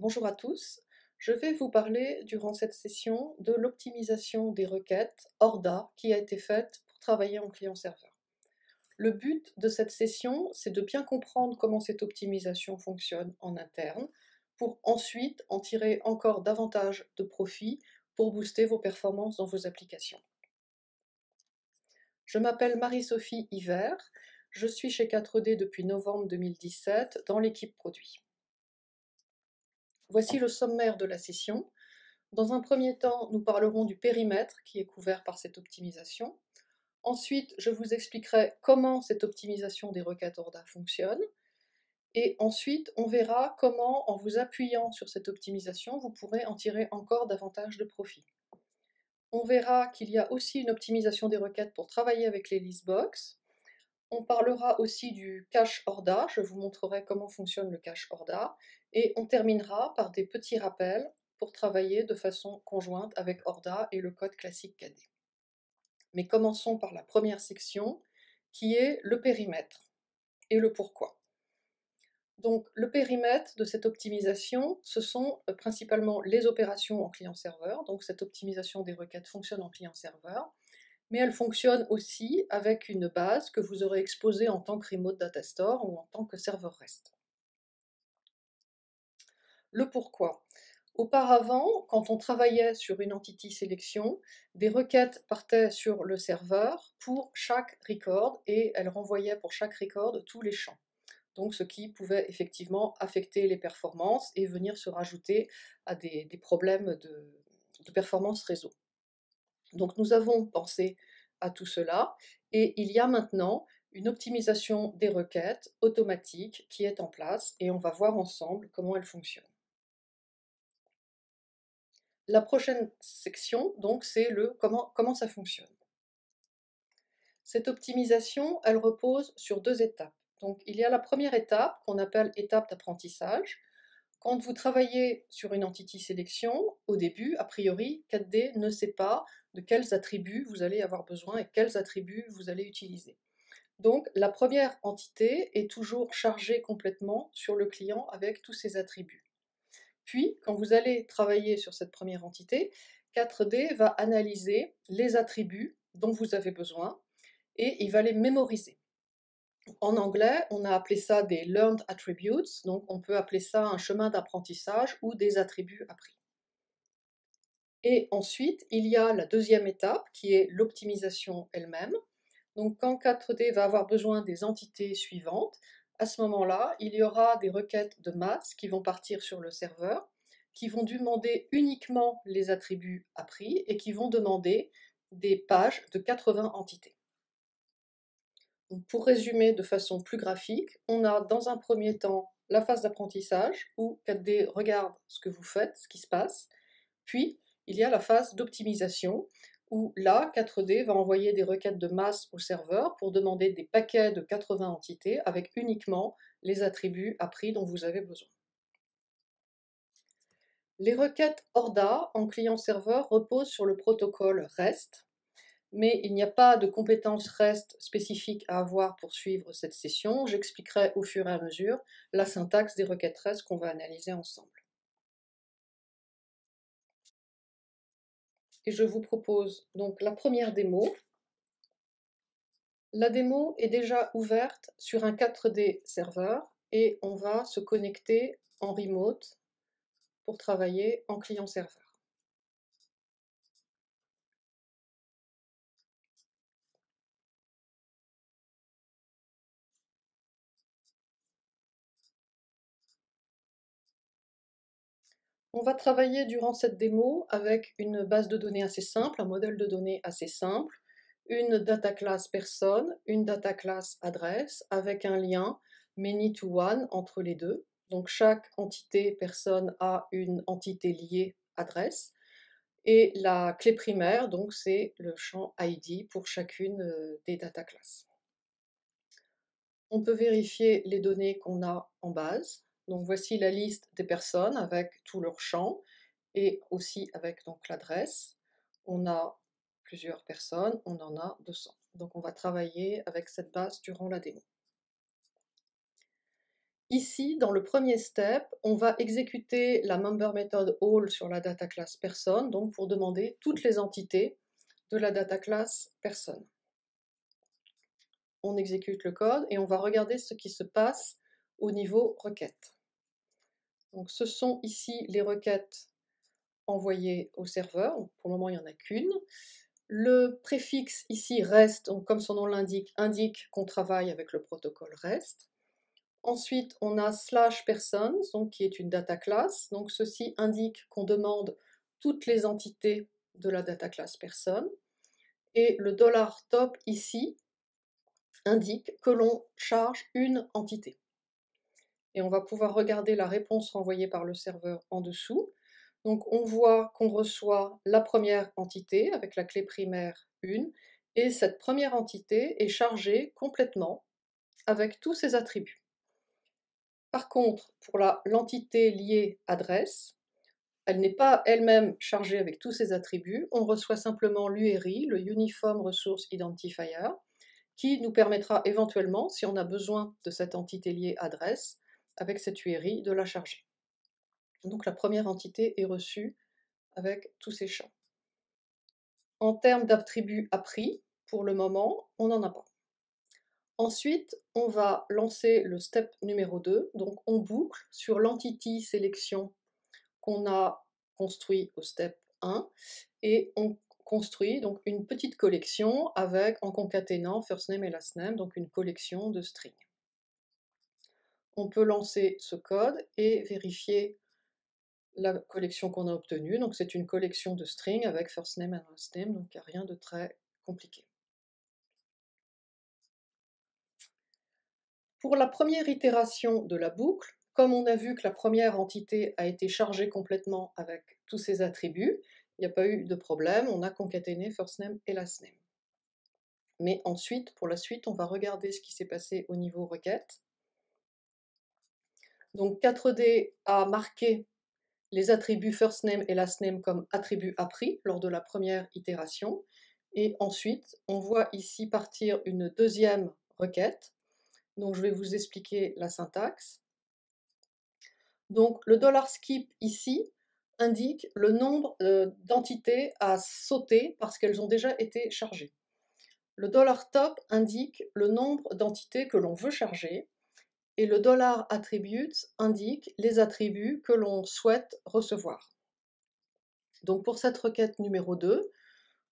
Bonjour à tous, je vais vous parler durant cette session de l'optimisation des requêtes ORDA qui a été faite pour travailler en client-serveur. Le but de cette session, c'est de bien comprendre comment cette optimisation fonctionne en interne pour ensuite en tirer encore davantage de profit pour booster vos performances dans vos applications. Je m'appelle Marie-Sophie Hiver, je suis chez 4D depuis novembre 2017 dans l'équipe produit. Voici le sommaire de la session. Dans un premier temps, nous parlerons du périmètre qui est couvert par cette optimisation. Ensuite, je vous expliquerai comment cette optimisation des requêtes ORDA fonctionne. Et ensuite, on verra comment, en vous appuyant sur cette optimisation, vous pourrez en tirer encore davantage de profit. On verra qu'il y a aussi une optimisation des requêtes pour travailler avec les listbox. On parlera aussi du cache ORDA, je vous montrerai comment fonctionne le cache ORDA, et on terminera par des petits rappels pour travailler de façon conjointe avec ORDA et le code classique KD. Mais commençons par la première section, qui est le périmètre et le pourquoi. Donc le périmètre de cette optimisation, ce sont principalement les opérations en client-serveur, donc cette optimisation des requêtes fonctionne en client-serveur, mais elle fonctionne aussi avec une base que vous aurez exposée en tant que Remote Data Store ou en tant que serveur REST. Le pourquoi. Auparavant, quand on travaillait sur une entity sélection, des requêtes partaient sur le serveur pour chaque record et elles renvoyaient pour chaque record tous les champs. Donc ce qui pouvait effectivement affecter les performances et venir se rajouter à des problèmes de performance réseau. Donc nous avons pensé à tout cela et il y a maintenant une optimisation des requêtes automatique qui est en place et on va voir ensemble comment elle fonctionne. La prochaine section, donc, c'est le comment ça fonctionne. Cette optimisation, elle repose sur deux étapes. Donc il y a la première étape qu'on appelle étape d'apprentissage. Quand vous travaillez sur une entity sélection, au début, a priori, 4D ne sait pas de quels attributs vous allez avoir besoin et quels attributs vous allez utiliser. Donc la première entité est toujours chargée complètement sur le client avec tous ses attributs. Puis, quand vous allez travailler sur cette première entité, 4D va analyser les attributs dont vous avez besoin et il va les mémoriser. En anglais, on a appelé ça des learned attributes, donc on peut appeler ça un chemin d'apprentissage ou des attributs appris. Et ensuite, il y a la deuxième étape qui est l'optimisation elle-même. Donc quand 4D va avoir besoin des entités suivantes, à ce moment-là, il y aura des requêtes de masse qui vont partir sur le serveur, qui vont demander uniquement les attributs appris et qui vont demander des pages de 80 entités. Donc pour résumer de façon plus graphique, on a dans un premier temps la phase d'apprentissage où 4D regarde ce que vous faites, ce qui se passe, puis il y a la phase d'optimisation où là, 4D va envoyer des requêtes de masse au serveur pour demander des paquets de 80 entités avec uniquement les attributs appris dont vous avez besoin. Les requêtes ORDA en client-serveur reposent sur le protocole REST, mais il n'y a pas de compétences REST spécifiques à avoir pour suivre cette session. J'expliquerai au fur et à mesure la syntaxe des requêtes REST qu'on va analyser ensemble. Et je vous propose donc la première démo. La démo est déjà ouverte sur un 4D serveur et on va se connecter en remote pour travailler en client-serveur. On va travailler durant cette démo avec une base de données assez simple, un modèle de données assez simple, une data class personne, une data class adresse, avec un lien many to one entre les deux. Donc chaque entité personne a une entité liée adresse. Et la clé primaire, donc c'est le champ ID pour chacune des data classes. On peut vérifier les données qu'on a en base. Donc voici la liste des personnes avec tous leurs champs et aussi avec donc l'adresse. On a plusieurs personnes, on en a 200. Donc on va travailler avec cette base durant la démo. Ici, dans le premier step, on va exécuter la member method all sur la data class person, donc pour demander toutes les entités de la data class person. On exécute le code et on va regarder ce qui se passe au niveau requête. Donc ce sont ici les requêtes envoyées au serveur. Pour le moment, il n'y en a qu'une. Le préfixe ici REST, donc comme son nom l'indique, indique qu'on travaille avec le protocole REST. Ensuite, on a /persons, donc qui est une data class. Donc ceci indique qu'on demande toutes les entités de la data class person. Et le $top ici indique que l'on charge une entité. Et on va pouvoir regarder la réponse renvoyée par le serveur en dessous. Donc on voit qu'on reçoit la première entité avec la clé primaire 1, et cette première entité est chargée complètement avec tous ses attributs. Par contre, pour l'entité liée adresse, elle n'est pas elle-même chargée avec tous ses attributs, on reçoit simplement l'URI, le Uniform Resource Identifier, qui nous permettra éventuellement, si on a besoin de cette entité liée adresse, avec cette URI, de la charger. Donc la première entité est reçue avec tous ces champs. En termes d'attributs appris, pour le moment, on n'en a pas. Ensuite, on va lancer le step numéro 2, donc on boucle sur l'entity sélection qu'on a construit au step 1, et on construit donc une petite collection avec, en concaténant first name et last name, donc une collection de strings. On peut lancer ce code et vérifier la collection qu'on a obtenue. Donc c'est une collection de strings avec first name and last name, donc il n'y a rien de très compliqué. Pour la première itération de la boucle, comme on a vu que la première entité a été chargée complètement avec tous ses attributs, il n'y a pas eu de problème, on a concaténé first name et last name. Mais ensuite, pour la suite, on va regarder ce qui s'est passé au niveau requête. Donc 4D a marqué les attributs first name et last name comme attributs appris lors de la première itération. Et ensuite, on voit ici partir une deuxième requête. Donc je vais vous expliquer la syntaxe. Donc le $skip ici indique le nombre d'entités à sauter parce qu'elles ont déjà été chargées. Le $top indique le nombre d'entités que l'on veut charger. Et le $attributes indique les attributs que l'on souhaite recevoir. Donc pour cette requête numéro 2,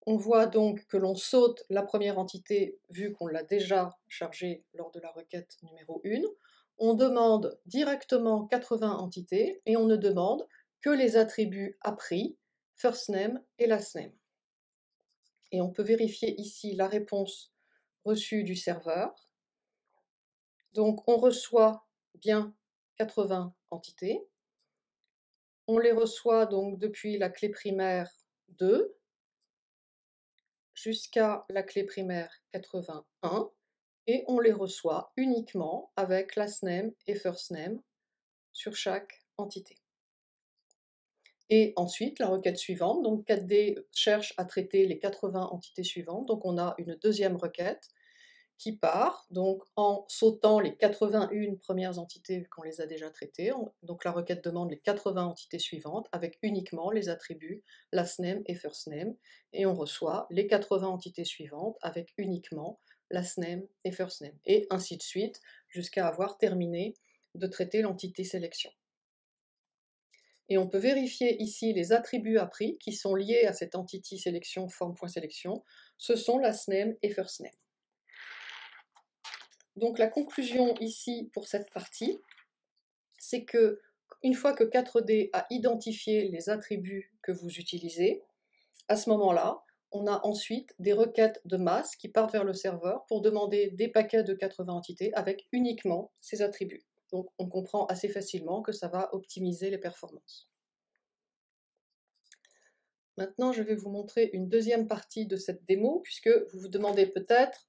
on voit donc que l'on saute la première entité vu qu'on l'a déjà chargée lors de la requête numéro 1. On demande directement 80 entités et on ne demande que les attributs appris, first name et last name. Et on peut vérifier ici la réponse reçue du serveur. Donc on reçoit bien 80 entités. On les reçoit donc depuis la clé primaire 2 jusqu'à la clé primaire 81 et on les reçoit uniquement avec last name et first name sur chaque entité. Et ensuite, la requête suivante, donc 4D cherche à traiter les 80 entités suivantes, donc on a une deuxième requête qui part, donc en sautant les 81 premières entités vu qu'on les a déjà traitées. Donc la requête demande les 80 entités suivantes avec uniquement les attributs last name et first name, et on reçoit les 80 entités suivantes avec uniquement last name et first name, et ainsi de suite jusqu'à avoir terminé de traiter l'entité sélection. Et on peut vérifier ici les attributs appris qui sont liés à cette entity sélection form.sélection, ce sont last name et first name. Donc la conclusion ici pour cette partie, c'est que une fois que 4D a identifié les attributs que vous utilisez, à ce moment-là, on a ensuite des requêtes de masse qui partent vers le serveur pour demander des paquets de 80 entités avec uniquement ces attributs. Donc on comprend assez facilement que ça va optimiser les performances. Maintenant, je vais vous montrer une deuxième partie de cette démo, puisque vous vous demandez peut-être,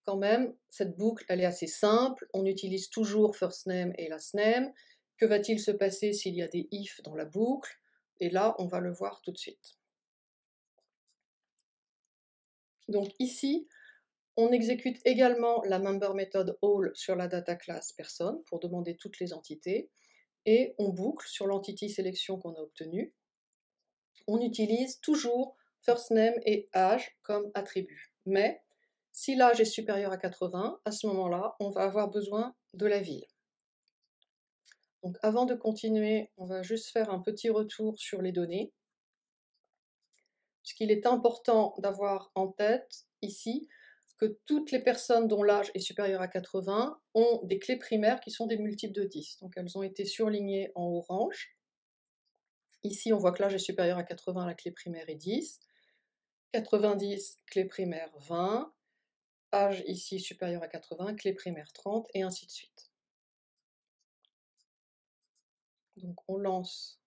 quand même, cette boucle, elle est assez simple, on utilise toujours first name et last name. Que va-t-il se passer s'il y a des if dans la boucle? Et là, on va le voir tout de suite. Donc ici, On exécute également la member method all sur la data class personne pour demander toutes les entités et on boucle sur l'entity sélection qu'on a obtenue. On utilise toujours first name et âge comme attributs. Mais si l'âge est supérieur à 80, à ce moment-là, on va avoir besoin de la ville. Donc avant de continuer, on va juste faire un petit retour sur les données. Puisqu'il est important d'avoir en tête ici que toutes les personnes dont l'âge est supérieur à 80 ont des clés primaires qui sont des multiples de 10. Donc elles ont été surlignées en orange. Ici, on voit que l'âge est supérieur à 80, la clé primaire est 10. 90, clé primaire 20. Âge ici supérieur à 80, clé primaire 30, et ainsi de suite. Donc on lance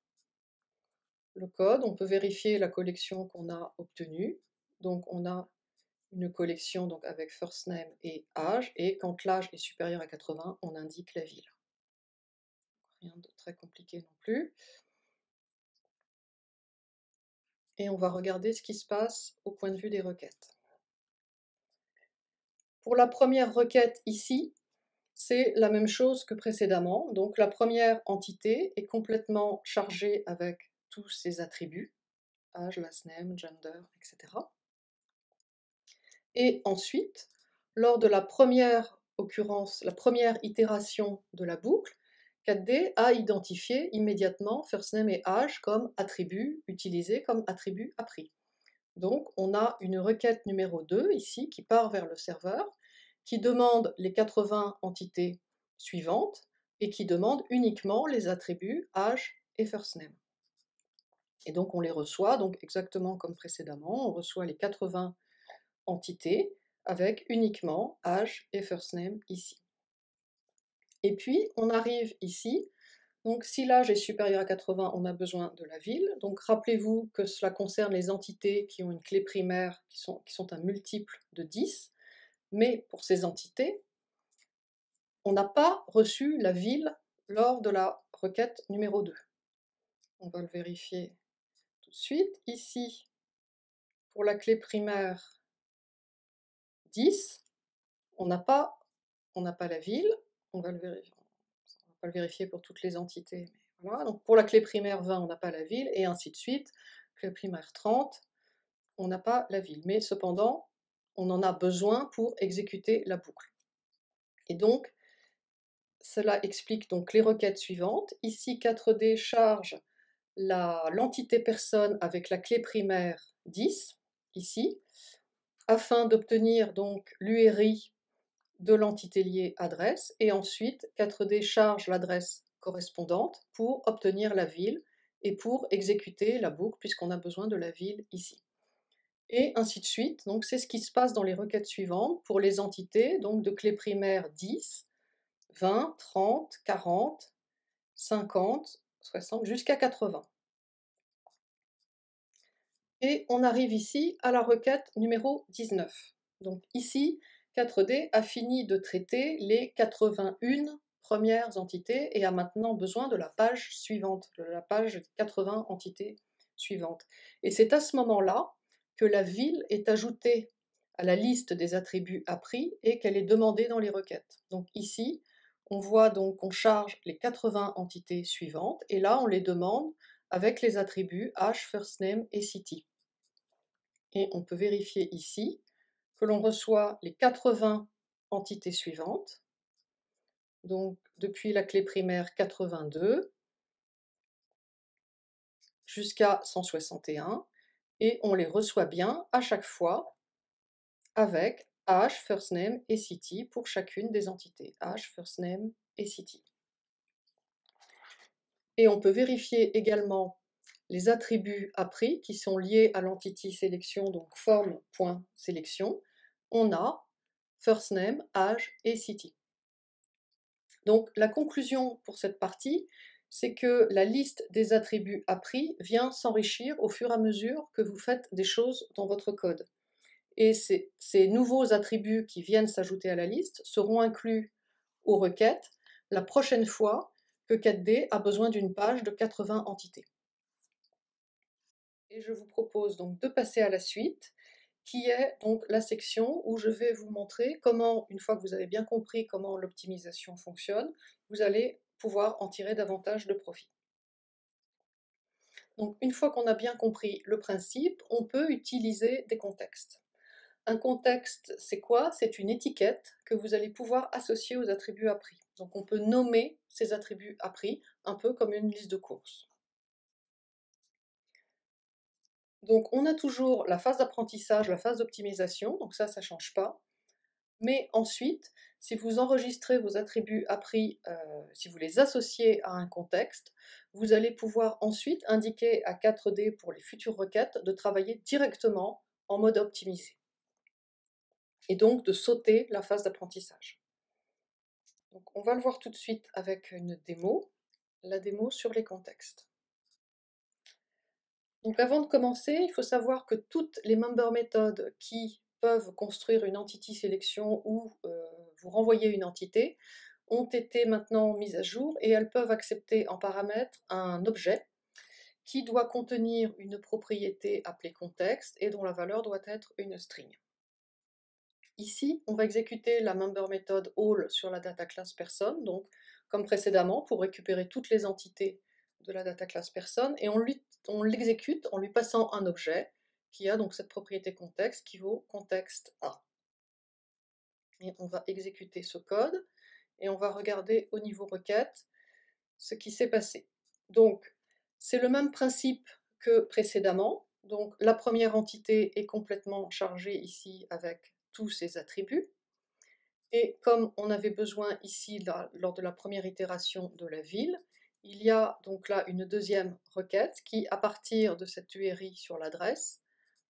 le code, on peut vérifier la collection qu'on a obtenue. Donc on a une collection donc avec first name et âge, et quand l'âge est supérieur à 80, on indique la ville. Rien de très compliqué non plus. Et on va regarder ce qui se passe au point de vue des requêtes. Pour la première requête ici, c'est la même chose que précédemment. Donc la première entité est complètement chargée avec tous ses attributs, âge, last name, gender, etc. Et ensuite, lors de la première occurrence, la première itération de la boucle, 4D a identifié immédiatement first name et âge comme attributs utilisés comme attributs appris. Donc on a une requête numéro 2 ici qui part vers le serveur, qui demande les 80 entités suivantes et qui demande uniquement les attributs âge et first name. Et donc on les reçoit, donc exactement comme précédemment, on reçoit les 80 entités avec uniquement âge et first name ici. Et puis on arrive ici, donc si l'âge est supérieur à 80, on a besoin de la ville. Donc rappelez-vous que cela concerne les entités qui ont une clé primaire qui sont un multiple de 10, mais pour ces entités, on n'a pas reçu la ville lors de la requête numéro 2. On va le vérifier tout de suite. Ici, pour la clé primaire 10, on n'a pas la ville. On va le vérifier. On va pas le vérifier pour toutes les entités. Mais voilà. Donc pour la clé primaire 20, on n'a pas la ville, et ainsi de suite. Clé primaire 30, on n'a pas la ville. Mais cependant, on en a besoin pour exécuter la boucle. Et donc, cela explique donc les requêtes suivantes. Ici, 4D charge l'entité personne avec la clé primaire 10, ici, afin d'obtenir donc l'URI de l'entité liée adresse, et ensuite 4D charge l'adresse correspondante pour obtenir la ville et pour exécuter la boucle puisqu'on a besoin de la ville ici. Et ainsi de suite, donc c'est ce qui se passe dans les requêtes suivantes pour les entités donc de clé primaire 10, 20, 30, 40, 50, 60, jusqu'à 80. Et on arrive ici à la requête numéro 19. Donc ici, 4D a fini de traiter les 81 premières entités et a maintenant besoin de la page suivante, de la page 80 entités suivantes. Et c'est à ce moment-là que la ville est ajoutée à la liste des attributs appris et qu'elle est demandée dans les requêtes. Donc ici, on voit donc qu'on charge les 80 entités suivantes et là on les demande avec les attributs âge, first name et city. Et on peut vérifier ici que l'on reçoit les 80 entités suivantes, donc depuis la clé primaire 82 jusqu'à 161, et on les reçoit bien à chaque fois avec âge, first name et city pour chacune des entités, âge, first name et city. Et on peut vérifier également les attributs appris qui sont liés à l'entity sélection, donc form.sélection. On a first name, âge et city. Donc la conclusion pour cette partie, c'est que la liste des attributs appris vient s'enrichir au fur et à mesure que vous faites des choses dans votre code. Et ces nouveaux attributs qui viennent s'ajouter à la liste seront inclus aux requêtes la prochaine fois que 4D a besoin d'une page de 80 entités. Et je vous propose donc de passer à la suite qui est donc la section où je vais vous montrer comment, une fois que vous avez bien compris comment l'optimisation fonctionne, vous allez pouvoir en tirer davantage de profit. Donc une fois qu'on a bien compris le principe, on peut utiliser des contextes. Un contexte, c'est quoi? C'est une étiquette que vous allez pouvoir associer aux attributs appris. Donc on peut nommer ces attributs appris un peu comme une liste de courses. Donc on a toujours la phase d'apprentissage, la phase d'optimisation, donc ça ne change pas. Mais ensuite, si vous enregistrez vos attributs appris, si vous les associez à un contexte, vous allez pouvoir ensuite indiquer à 4D pour les futures requêtes de travailler directement en mode optimisé. Et donc de sauter la phase d'apprentissage. Donc on va le voir tout de suite avec une démo, la démo sur les contextes. Donc avant de commencer, il faut savoir que toutes les member méthodes qui peuvent construire une entity sélection ou vous renvoyer une entité ont été maintenant mises à jour et elles peuvent accepter en paramètre un objet qui doit contenir une propriété appelée contexte et dont la valeur doit être une string. Ici, on va exécuter la member method all sur la data class person, donc comme précédemment, pour récupérer toutes les entités de la data class person, et on l'exécute en lui passant un objet qui a donc cette propriété contexte qui vaut contexte A. Et on va exécuter ce code, et on va regarder au niveau requête ce qui s'est passé. Donc, c'est le même principe que précédemment. Donc, la première entité est complètement chargée ici avec tous ses attributs. Et comme on avait besoin ici, lors de la première itération de la ville, il y a donc là une deuxième requête qui, à partir de cette URI sur l'adresse,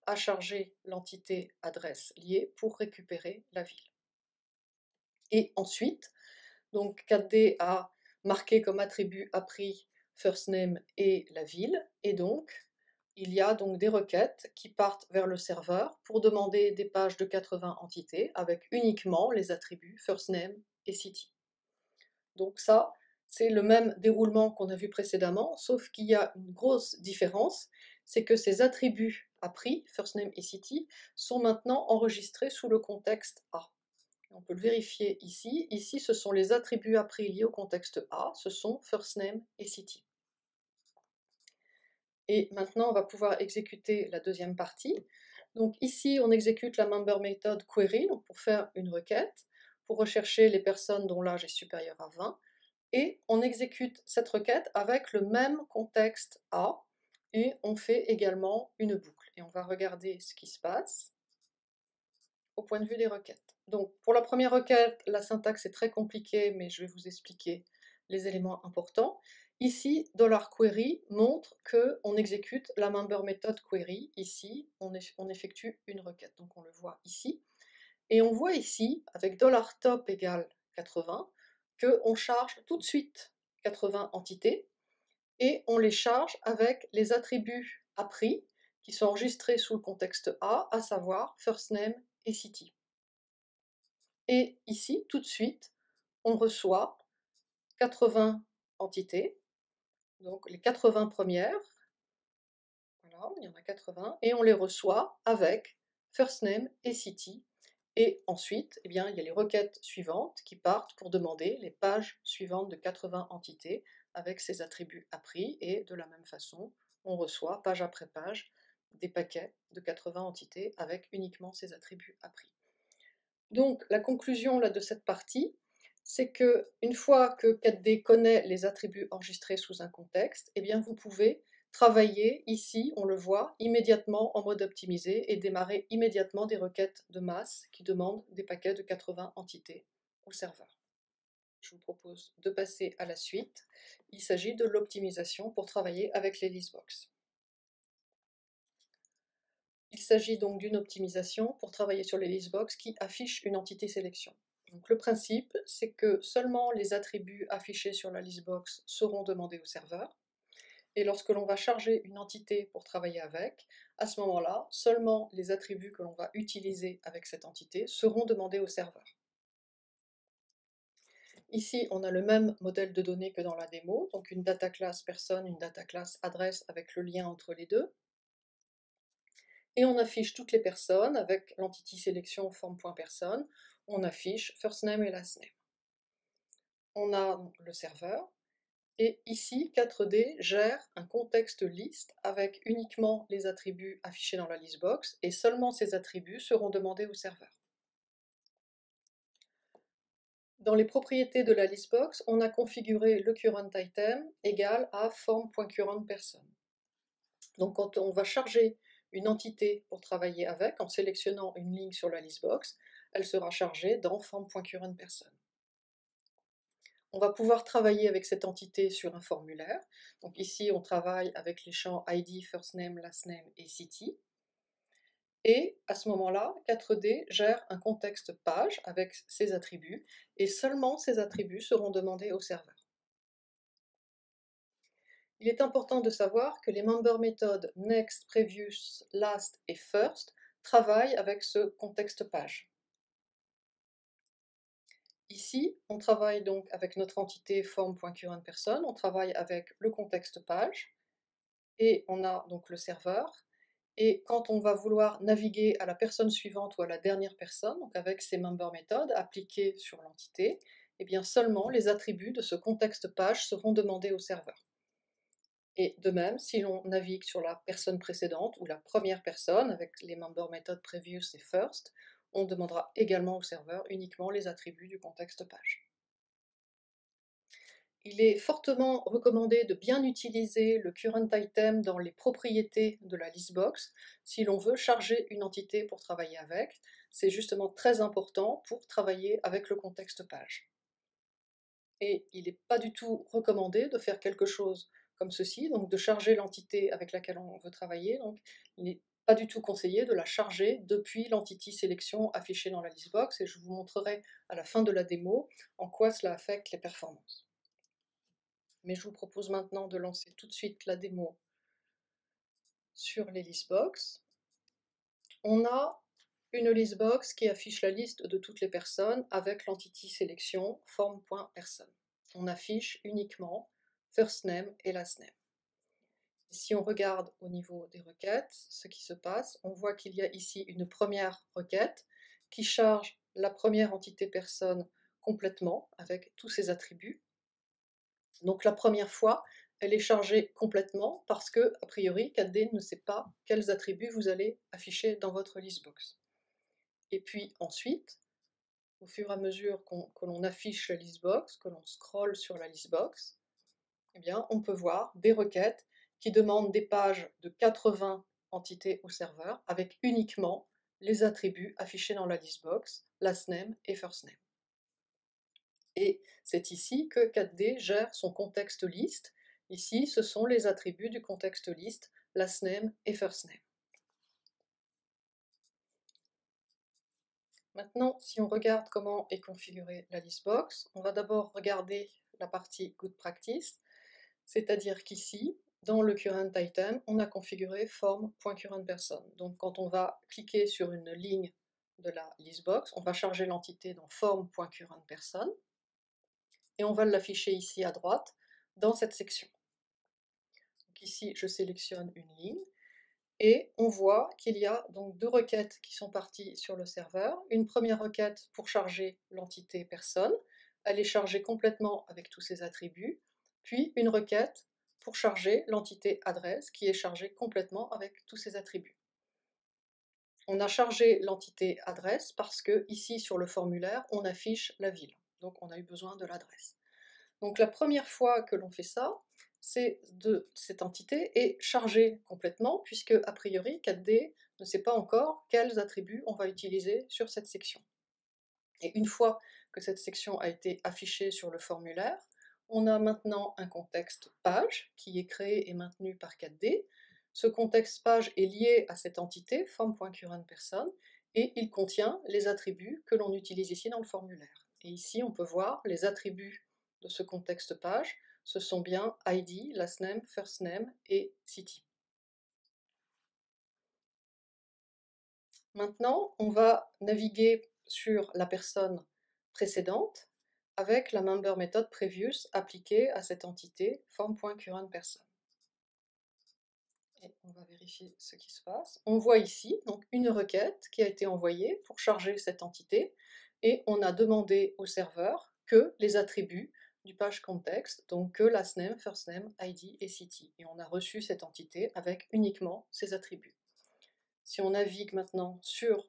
a chargé l'entité adresse liée pour récupérer la ville. Et ensuite, donc 4D a marqué comme attribut appris first name et la ville, et donc il y a donc des requêtes qui partent vers le serveur pour demander des pages de 80 entités avec uniquement les attributs first name et city. Donc ça, c'est le même déroulement qu'on a vu précédemment, sauf qu'il y a une grosse différence, c'est que ces attributs appris, first name et city, sont maintenant enregistrés sous le contexte A. On peut le vérifier ici. Ici, ce sont les attributs appris liés au contexte A, ce sont first name et city. Et maintenant, on va pouvoir exécuter la deuxième partie. Donc ici, on exécute la member method query donc pour faire une requête, pour rechercher les personnes dont l'âge est supérieur à 20. Et on exécute cette requête avec le même contexte A. Et on fait également une boucle. Et on va regarder ce qui se passe au point de vue des requêtes. Donc pour la première requête, la syntaxe est très compliquée, mais je vais vous expliquer les éléments importants. Ici, $query montre qu'on exécute la member method query. Ici, on effectue une requête. Donc on le voit ici. Et on voit ici, avec $top égale 80, qu'on charge tout de suite 80 entités et on les charge avec les attributs appris qui sont enregistrés sous le contexte A, à savoir first name et city. Et ici, tout de suite, on reçoit 80 entités, donc les 80 premières, voilà, il y en a 80, et on les reçoit avec first name et city. Et ensuite, eh bien, il y a les requêtes suivantes qui partent pour demander les pages suivantes de 80 entités avec ces attributs appris, et de la même façon, on reçoit page après page des paquets de 80 entités avec uniquement ces attributs appris. Donc la conclusion là, de cette partie, c'est que une fois que 4D connaît les attributs enregistrés sous un contexte, eh bien vous pouvez travailler ici, on le voit, immédiatement en mode optimisé et démarrer immédiatement des requêtes de masse qui demandent des paquets de 80 entités au serveur. Je vous propose de passer à la suite. Il s'agit de l'optimisation pour travailler avec les listbox. Il s'agit donc d'une optimisation pour travailler sur les listbox qui affichent une entité sélection. Donc le principe, c'est que seulement les attributs affichés sur la listbox seront demandés au serveur. Et lorsque l'on va charger une entité pour travailler avec, à ce moment-là, seulement les attributs que l'on va utiliser avec cette entité seront demandés au serveur. Ici, on a le même modèle de données que dans la démo, donc une data class personne, une data class adresse avec le lien entre les deux. et on affiche toutes les personnes avec l'entity sélection form.person, on affiche first name et last name. On a donc le serveur, et ici 4D gère un contexte list avec uniquement les attributs affichés dans la listbox, et seulement ces attributs seront demandés au serveur. Dans les propriétés de la listbox, on a configuré le current item égal à form.currentPerson. Donc quand on va charger une entité pour travailler avec, en sélectionnant une ligne sur la listbox, elle sera chargée dans form.currentPerson. On va pouvoir travailler avec cette entité sur un formulaire. Donc ici, on travaille avec les champs ID, first name, last name et city. Et à ce moment-là, 4D gère un contexte page avec ses attributs, et seulement ces attributs seront demandés au serveur. Il est important de savoir que les member méthodes next, previous, last et first travaillent avec ce contexte page. Ici, on travaille donc avec notre entité form.currentPerson, on travaille avec le contexte page, et on a donc le serveur. Et quand on va vouloir naviguer à la personne suivante ou à la dernière personne, donc avec ces member méthodes appliquées sur l'entité, eh bien seulement les attributs de ce contexte page seront demandés au serveur. Et de même, si l'on navigue sur la personne précédente ou la première personne avec les member méthodes previous et first, on demandera également au serveur uniquement les attributs du contexte page. Il est fortement recommandé de bien utiliser le current item dans les propriétés de la listbox si l'on veut charger une entité pour travailler avec. C'est justement très important pour travailler avec le contexte page. Et il n'est pas du tout recommandé de faire quelque chose comme ceci, donc de charger l'entité avec laquelle on veut travailler. Donc il n'est pas du tout conseillé de la charger depuis l'entity sélection affichée dans la listbox, et je vous montrerai à la fin de la démo en quoi cela affecte les performances. Mais je vous propose maintenant de lancer tout de suite la démo sur les listbox. On a une listbox qui affiche la liste de toutes les personnes avec l'entity sélection form.person. On affiche uniquement first name et last name. Et si on regarde au niveau des requêtes, ce qui se passe, on voit qu'il y a ici une première requête qui charge la première entité personne complètement avec tous ses attributs. Donc la première fois, elle est chargée complètement parce que, a priori, 4D ne sait pas quels attributs vous allez afficher dans votre listbox. Et puis ensuite, au fur et à mesure que l'on affiche la listbox, que l'on scrolle sur la listbox, eh bien, on peut voir des requêtes qui demandent des pages de 80 entités au serveur avec uniquement les attributs affichés dans la listbox, last name et first name. Et c'est ici que 4D gère son contexte list. Ici, ce sont les attributs du contexte list, last name et first name. Maintenant, si on regarde comment est configurée la listbox, on va d'abord regarder la partie good practice, c'est-à-dire qu'ici, dans le current item, on a configuré form.currentPerson. Donc quand on va cliquer sur une ligne de la listbox, on va charger l'entité dans form.currentPerson, et on va l'afficher ici à droite dans cette section. Donc ici, je sélectionne une ligne et on voit qu'il y a donc deux requêtes qui sont parties sur le serveur. Une première requête pour charger l'entité personne, elle est chargée complètement avec tous ses attributs, puis une requête pour charger l'entité adresse qui est chargée complètement avec tous ses attributs. On a chargé l'entité adresse parce que ici sur le formulaire, on affiche la ville, donc on a eu besoin de l'adresse. Donc la première fois que l'on fait ça, cette entité est chargée complètement, puisque a priori 4D ne sait pas encore quels attributs on va utiliser sur cette section. Et une fois que cette section a été affichée sur le formulaire, on a maintenant un contexte page qui est créé et maintenu par 4D. Ce contexte page est lié à cette entité form.currentPerson et il contient les attributs que l'on utilise ici dans le formulaire. Et ici, on peut voir les attributs de ce contexte page, ce sont bien ID, last name, first name et city. Maintenant, on va naviguer sur la personne précédente avec la member method previous appliquée à cette entité form.currentPerson. Et on va vérifier ce qui se passe. On voit ici donc une requête qui a été envoyée pour charger cette entité et on a demandé au serveur que les attributs du page context, donc que last name, first name, ID et city. Et on a reçu cette entité avec uniquement ces attributs. Si on navigue maintenant sur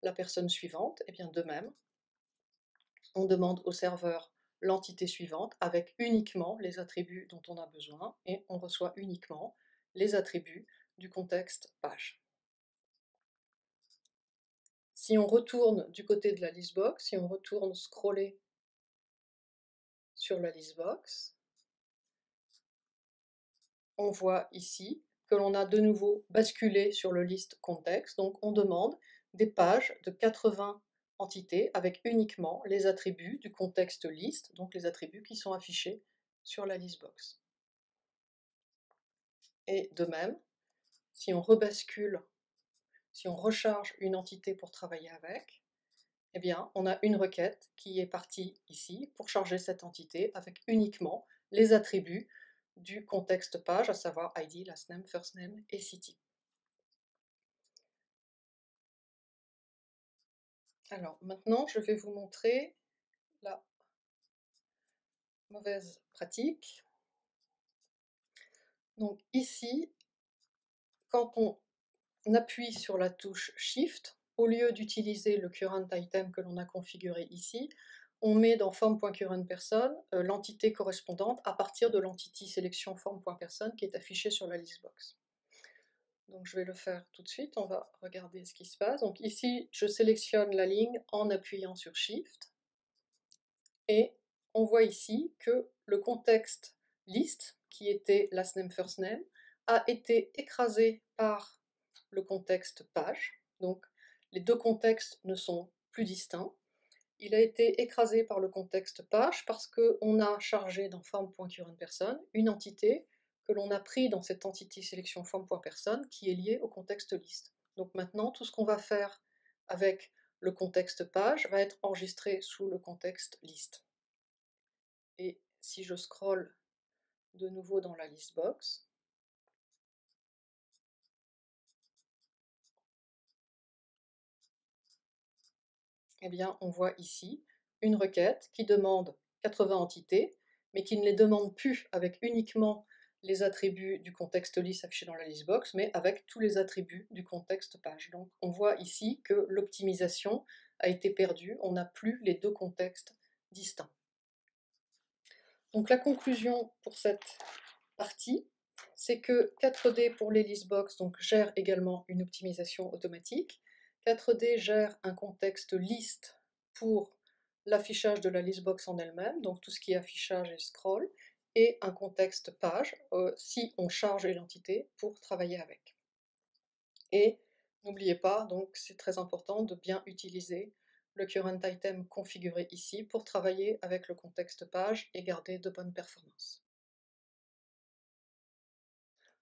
la personne suivante, et bien de même, on demande au serveur l'entité suivante avec uniquement les attributs dont on a besoin et on reçoit uniquement les attributs du contexte page. Si on retourne du côté de la listbox, si on retourne scroller sur la listbox, on voit ici que l'on a de nouveau basculé sur le list context, donc on demande des pages de 80 entités avec uniquement les attributs du contexte list, donc les attributs qui sont affichés sur la listbox. Et de même, si on rebascule, si on recharge une entité pour travailler avec, eh bien, on a une requête qui est partie ici pour charger cette entité avec uniquement les attributs du contexte page, à savoir ID, last name, first name et city. Alors maintenant, je vais vous montrer la mauvaise pratique. Donc ici, quand on appuie sur la touche Shift, au lieu d'utiliser le current item que l'on a configuré ici, on met dans form.currentPerson l'entité correspondante à partir de l'entity sélection form.person qui est affichée sur la listbox. Donc je vais le faire tout de suite, on va regarder ce qui se passe. Donc ici, je sélectionne la ligne en appuyant sur Shift et on voit ici que le contexte list, qui était last name, first name, a été écrasé par le contexte page. Donc les deux contextes ne sont plus distincts. Il a été écrasé par le contexte page parce qu'on a chargé dans form.currentPerson une entité que l'on a pris dans cette entité sélection form.person qui est liée au contexte list. Donc maintenant, tout ce qu'on va faire avec le contexte page va être enregistré sous le contexte list. Et si je scrolle de nouveau dans la listbox, eh bien, on voit ici une requête qui demande 80 entités, mais qui ne les demande plus avec uniquement les attributs du contexte list affichés dans la listbox, mais avec tous les attributs du contexte page. Donc on voit ici que l'optimisation a été perdue, on n'a plus les deux contextes distincts. Donc la conclusion pour cette partie, c'est que 4D pour les listbox donc, gère également une optimisation automatique. 4D gère un contexte list pour l'affichage de la listbox en elle-même, donc tout ce qui est affichage et scroll, et un contexte page si on charge l'entité pour travailler avec. Et n'oubliez pas, donc c'est très important de bien utiliser le current item configuré ici pour travailler avec le contexte page et garder de bonnes performances.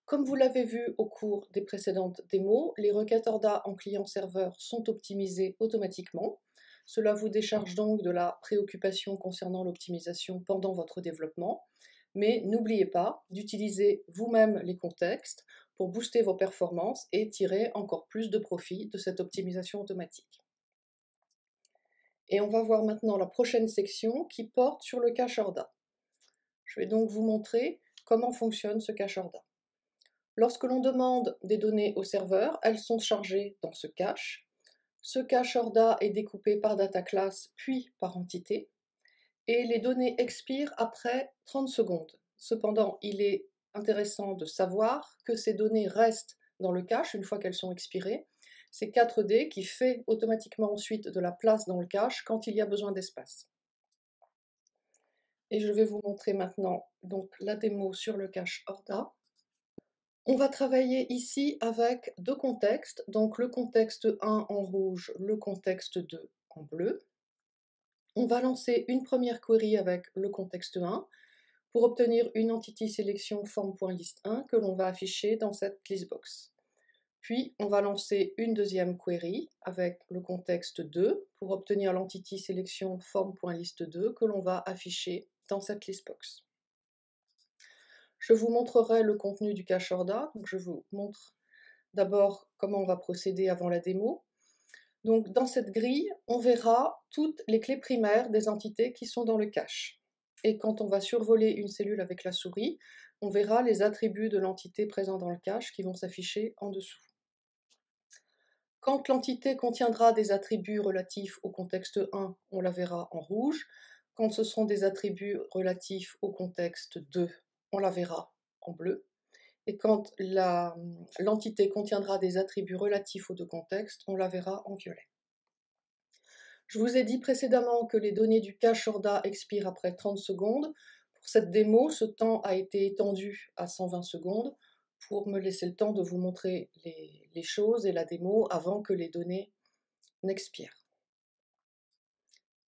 Comme vous l'avez vu au cours des précédentes démos, les requêtes ORDA en client-serveur sont optimisées automatiquement. Cela vous décharge donc de la préoccupation concernant l'optimisation pendant votre développement. Mais n'oubliez pas d'utiliser vous-même les contextes pour booster vos performances et tirer encore plus de profit de cette optimisation automatique. Et on va voir maintenant la prochaine section qui porte sur le cache ORDA. Je vais donc vous montrer comment fonctionne ce cache ORDA. Lorsque l'on demande des données au serveur, elles sont chargées dans ce cache. Ce cache ORDA est découpé par data class puis par entité et les données expirent après 30 secondes. Cependant, il est intéressant de savoir que ces données restent dans le cache une fois qu'elles sont expirées. C'est 4D qui fait automatiquement ensuite de la place dans le cache quand il y a besoin d'espace. Et je vais vous montrer maintenant donc la démo sur le cache ORDA. On va travailler ici avec deux contextes, donc le contexte 1 en rouge, le contexte 2 en bleu. On va lancer une première query avec le contexte 1 pour obtenir une entity sélection form.list1 que l'on va afficher dans cette listbox. Puis on va lancer une deuxième query avec le contexte 2 pour obtenir l'entity sélection form.list2 que l'on va afficher dans cette listbox. Je vous montrerai le contenu du cache ORDA, donc je vous montre d'abord comment on va procéder avant la démo. Donc dans cette grille, on verra toutes les clés primaires des entités qui sont dans le cache. Et quand on va survoler une cellule avec la souris, on verra les attributs de l'entité présente dans le cache qui vont s'afficher en dessous. Quand l'entité contiendra des attributs relatifs au contexte 1, on la verra en rouge. Quand ce seront des attributs relatifs au contexte 2, on la verra en bleu. Et quand l'entité contiendra des attributs relatifs aux deux contextes, on la verra en violet. Je vous ai dit précédemment que les données du cache ORDA expirent après 30 secondes. Pour cette démo, ce temps a été étendu à 120 secondes pour me laisser le temps de vous montrer les choses et la démo avant que les données n'expirent.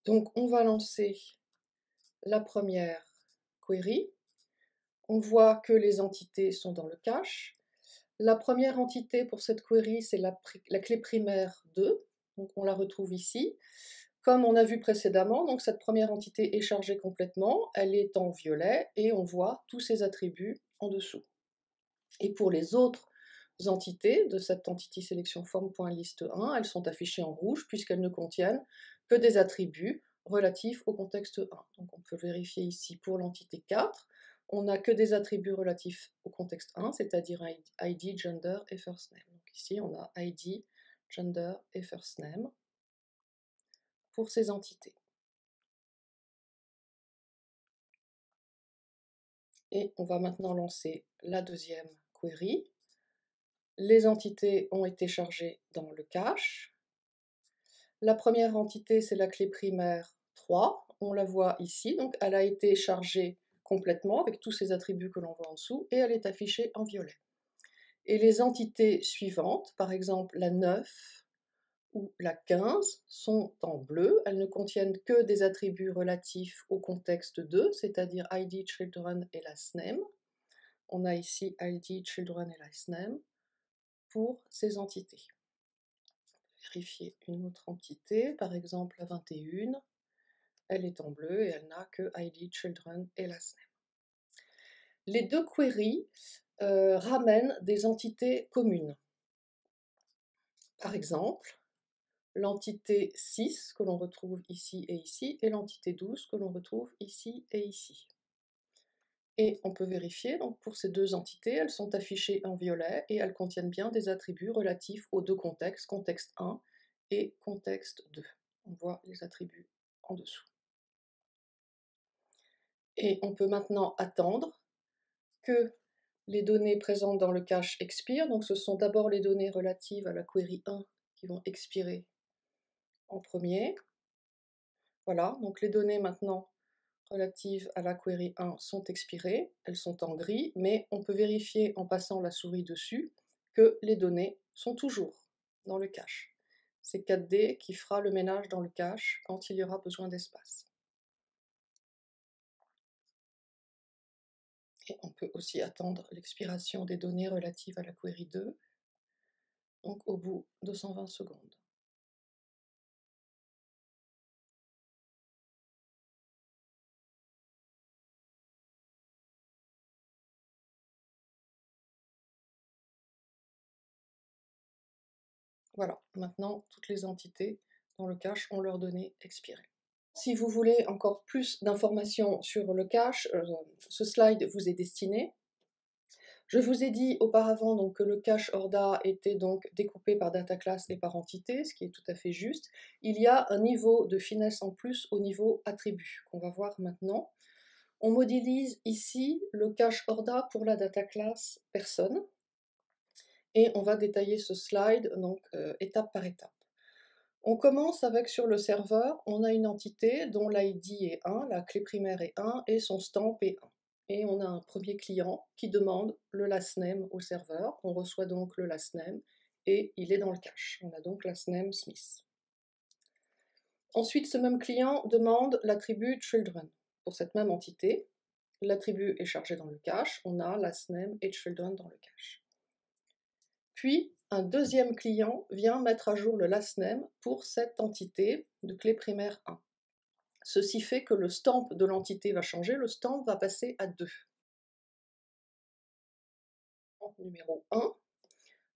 Donc on va lancer la première query. On voit que les entités sont dans le cache. La première entité pour cette query, c'est la clé primaire 2, donc on la retrouve ici. Comme on a vu précédemment, donc cette première entité est chargée complètement, elle est en violet et on voit tous ses attributs en dessous. Et pour les autres entités de cette entity selection form.list 1, elles sont affichées en rouge puisqu'elles ne contiennent que des attributs relatifs au contexte 1. Donc on peut vérifier ici pour l'entité 4, on n'a que des attributs relatifs au contexte 1, c'est-à-dire ID, gender et first name. Donc ici on a ID, gender et first name pour ces entités. Et on va maintenant lancer la deuxième query. Les entités ont été chargées dans le cache. La première entité, c'est la clé primaire 3. On la voit ici, donc elle a été chargée complètement avec tous ses attributs que l'on voit en dessous et elle est affichée en violet. Et les entités suivantes, par exemple la 9 ou la 15, sont en bleu. Elles ne contiennent que des attributs relatifs au contexte 2, c'est-à-dire ID, children et last name. On a ici ID, children et last name pour ces entités. Vérifier une autre entité, par exemple la 21, elle est en bleu et elle n'a que ID, children et last name. Les deux queries ramènent des entités communes. Par exemple, l'entité 6 que l'on retrouve ici et l'entité 12 que l'on retrouve ici et ici. Et on peut vérifier, donc pour ces deux entités, elles sont affichées en violet et elles contiennent bien des attributs relatifs aux deux contextes, contexte 1 et contexte 2. On voit les attributs en dessous. Et on peut maintenant attendre que les données présentes dans le cache expirent. Donc ce sont d'abord les données relatives à la query 1 qui vont expirer en premier. Voilà, donc les données maintenant relatives à la query 1 sont expirées, elles sont en gris, mais on peut vérifier en passant la souris dessus que les données sont toujours dans le cache. C'est 4D qui fera le ménage dans le cache quand il y aura besoin d'espace. Et on peut aussi attendre l'expiration des données relatives à la query 2, donc au bout de 120 secondes. Voilà, maintenant toutes les entités dans le cache ont leurs données expirées. Si vous voulez encore plus d'informations sur le cache, ce slide vous est destiné. Je vous ai dit auparavant donc, que le cache ORDA était donc découpé par data class et par entité, ce qui est tout à fait juste. Il y a un niveau de finesse en plus au niveau attribut, qu'on va voir maintenant. On modélise ici le cache ORDA pour la data class personne, et on va détailler ce slide donc, étape par étape. On commence avec sur le serveur, on a une entité dont l'ID est 1, la clé primaire est 1 et son stamp est 1. Et on a un premier client qui demande le last name au serveur. On reçoit donc le last name et il est dans le cache. On a donc last name Smith. Ensuite, ce même client demande l'attribut children pour cette même entité. L'attribut est chargé dans le cache. On a last name et children dans le cache. Puis, un deuxième client vient mettre à jour le last name pour cette entité de clé primaire 1. Ceci fait que le stamp de l'entité va changer, le stamp va passer à 2. numéro 1,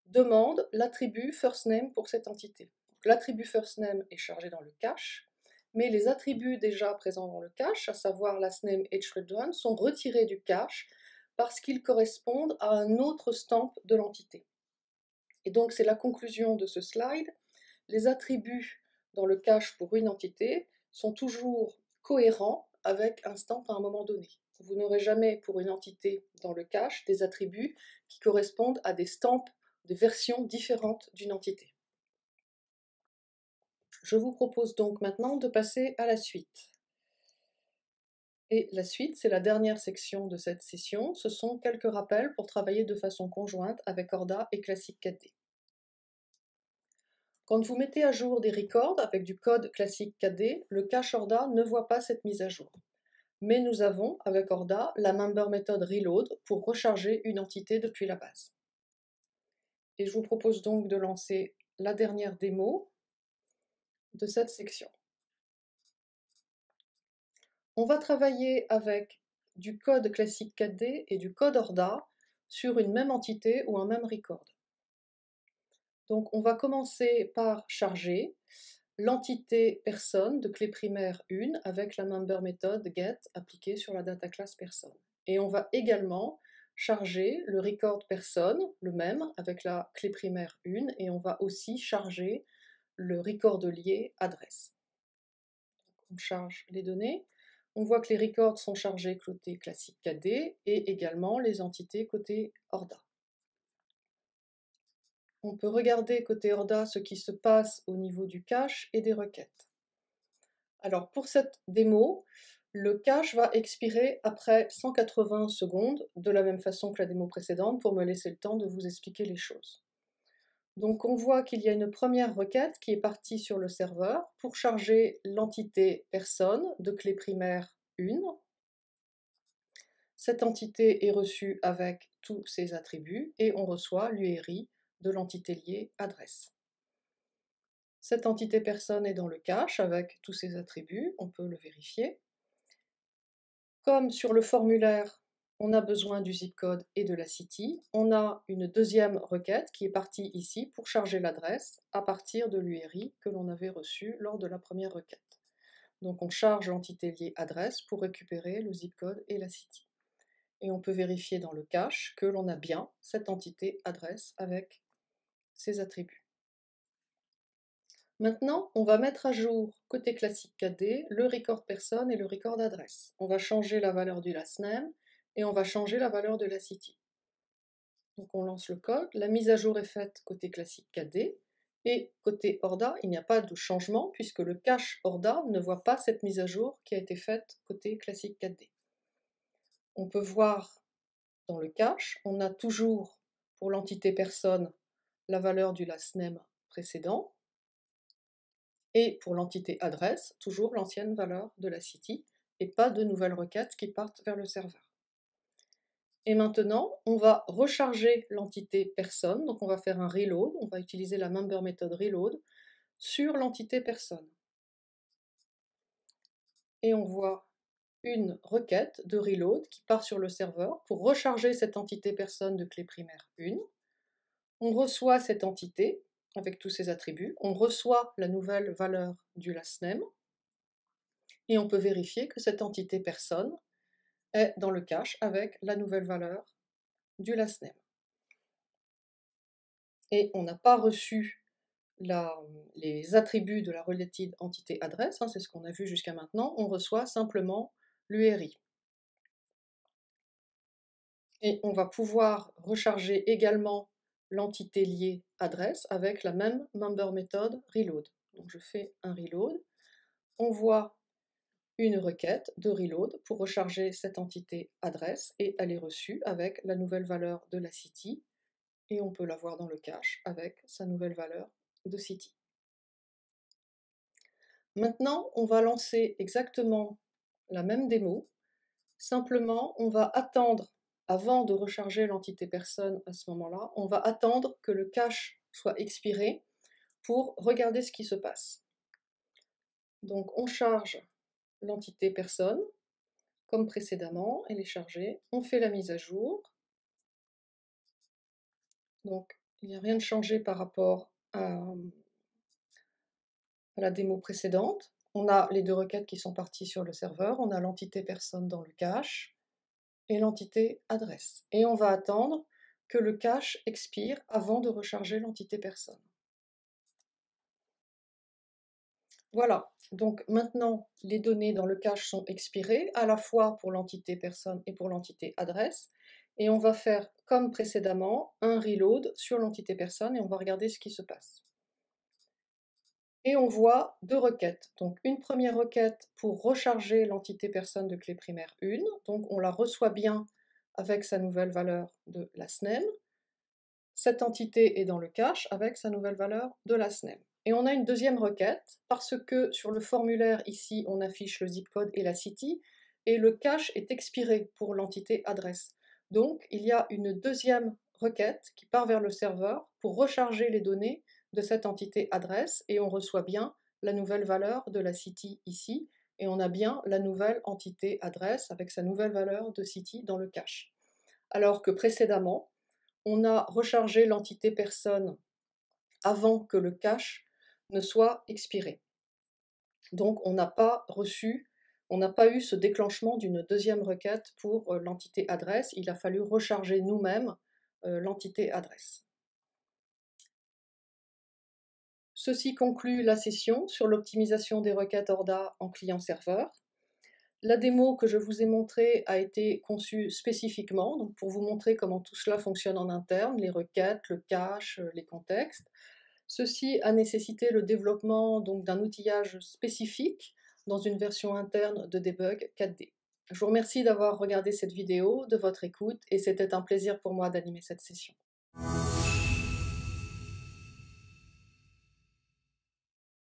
demande l'attribut firstName pour cette entité. L'attribut firstName est chargé dans le cache, mais les attributs déjà présents dans le cache, à savoir lastName et children, sont retirés du cache parce qu'ils correspondent à un autre stamp de l'entité. Et donc c'est la conclusion de ce slide. Les attributs dans le cache pour une entité sont toujours cohérents avec un stamp à un moment donné. Vous n'aurez jamais pour une entité dans le cache des attributs qui correspondent à des stamps de versions différentes d'une entité. Je vous propose donc maintenant de passer à la suite. Et la suite, c'est la dernière section de cette session. Ce sont quelques rappels pour travailler de façon conjointe avec Orda et Classic 4D. Quand vous mettez à jour des records avec du code Classic 4D, le cache Orda ne voit pas cette mise à jour. Mais nous avons, avec Orda, la member method reload pour recharger une entité depuis la base. Et je vous propose donc de lancer la dernière démo de cette section. On va travailler avec du code Classic 4D et du code Orda sur une même entité ou un même record. Donc on va commencer par charger l'entité personne de clé primaire 1 avec la member method get appliquée sur la data class personne. Et on va également charger le record personne, le même, avec la clé primaire 1, et on va aussi charger le record lié adresse. Donc on charge les données. On voit que les records sont chargés côté classique 4D et également les entités côté Orda. On peut regarder côté Orda ce qui se passe au niveau du cache et des requêtes. Alors pour cette démo, le cache va expirer après 180 secondes, de la même façon que la démo précédente, pour me laisser le temps de vous expliquer les choses. Donc on voit qu'il y a une première requête qui est partie sur le serveur pour charger l'entité personne de clé primaire 1. Cette entité est reçue avec tous ses attributs et on reçoit l'URI de l'entité liée adresse. Cette entité personne est dans le cache avec tous ses attributs, on peut le vérifier. Comme sur le formulaire, on a besoin du zip code et de la city, on a une deuxième requête qui est partie ici pour charger l'adresse à partir de l'URI que l'on avait reçu lors de la première requête. Donc on charge l'entité liée adresse pour récupérer le zip code et la city. Et on peut vérifier dans le cache que l'on a bien cette entité adresse avec ses attributs. Maintenant, on va mettre à jour, côté classique 4D, le record personne et le record adresse. On va changer la valeur du lastName et on va changer la valeur de la city. Donc on lance le code, la mise à jour est faite côté classique 4D, et côté Orda, il n'y a pas de changement puisque le cache Orda ne voit pas cette mise à jour qui a été faite côté classique 4D. On peut voir dans le cache, on a toujours pour l'entité personne la valeur du lastName précédent, et pour l'entité adresse, toujours l'ancienne valeur de la city, et pas de nouvelles requêtes qui partent vers le serveur. Et maintenant, on va recharger l'entité personne, donc on va faire un reload, on va utiliser la member method reload sur l'entité personne. Et on voit une requête de reload qui part sur le serveur pour recharger cette entité personne de clé primaire 1. On reçoit cette entité avec tous ses attributs, on reçoit la nouvelle valeur du lastName, et on peut vérifier que cette entité personne est dans le cache avec la nouvelle valeur du lastName. Et on n'a pas reçu les attributs de la related entité adresse, c'est ce qu'on a vu jusqu'à maintenant, on reçoit simplement l'URI. Et on va pouvoir recharger également l'entité liée adresse avec la même member method reload. Donc je fais un reload, on voit une requête de reload pour recharger cette entité adresse et elle est reçue avec la nouvelle valeur de la city et on peut la voir dans le cache avec sa nouvelle valeur de city. Maintenant, on va lancer exactement la même démo, simplement on va attendre, avant de recharger l'entité personne à ce moment-là, on va attendre que le cache soit expiré pour regarder ce qui se passe. Donc on charge l'entité personne, comme précédemment, elle est chargée, on fait la mise à jour, Donc, il n'y a rien de changé par rapport à la démo précédente. On a les deux requêtes qui sont parties sur le serveur, on a l'entité personne dans le cache et l'entité adresse. Et on va attendre que le cache expire avant de recharger l'entité personne. Voilà, donc maintenant les données dans le cache sont expirées, à la fois pour l'entité personne et pour l'entité adresse, et on va faire comme précédemment un reload sur l'entité personne et on va regarder ce qui se passe. Et on voit deux requêtes. Donc une première requête pour recharger l'entité personne de clé primaire 1, donc on la reçoit bien avec sa nouvelle valeur de la SNEM. Cette entité est dans le cache avec sa nouvelle valeur de la SNEM. Et on a une deuxième requête, parce que sur le formulaire ici, on affiche le zip code et la city, et le cache est expiré pour l'entité adresse. Donc il y a une deuxième requête qui part vers le serveur pour recharger les données de cette entité adresse, et on reçoit bien la nouvelle valeur de la city ici, et on a bien la nouvelle entité adresse avec sa nouvelle valeur de city dans le cache. Alors que précédemment, on a rechargé l'entité personne avant que le cache ne soit expiré. Donc on n'a pas eu ce déclenchement d'une deuxième requête pour l'entité adresse, il a fallu recharger nous-mêmes l'entité adresse. Ceci conclut la session sur l'optimisation des requêtes ORDA en client-serveur. La démo que je vous ai montrée a été conçue spécifiquement donc pour vous montrer comment tout cela fonctionne en interne, les requêtes, le cache, les contextes. Ceci a nécessité le développement d'un outillage spécifique dans une version interne de debug 4D. Je vous remercie d'avoir regardé cette vidéo, de votre écoute, et c'était un plaisir pour moi d'animer cette session.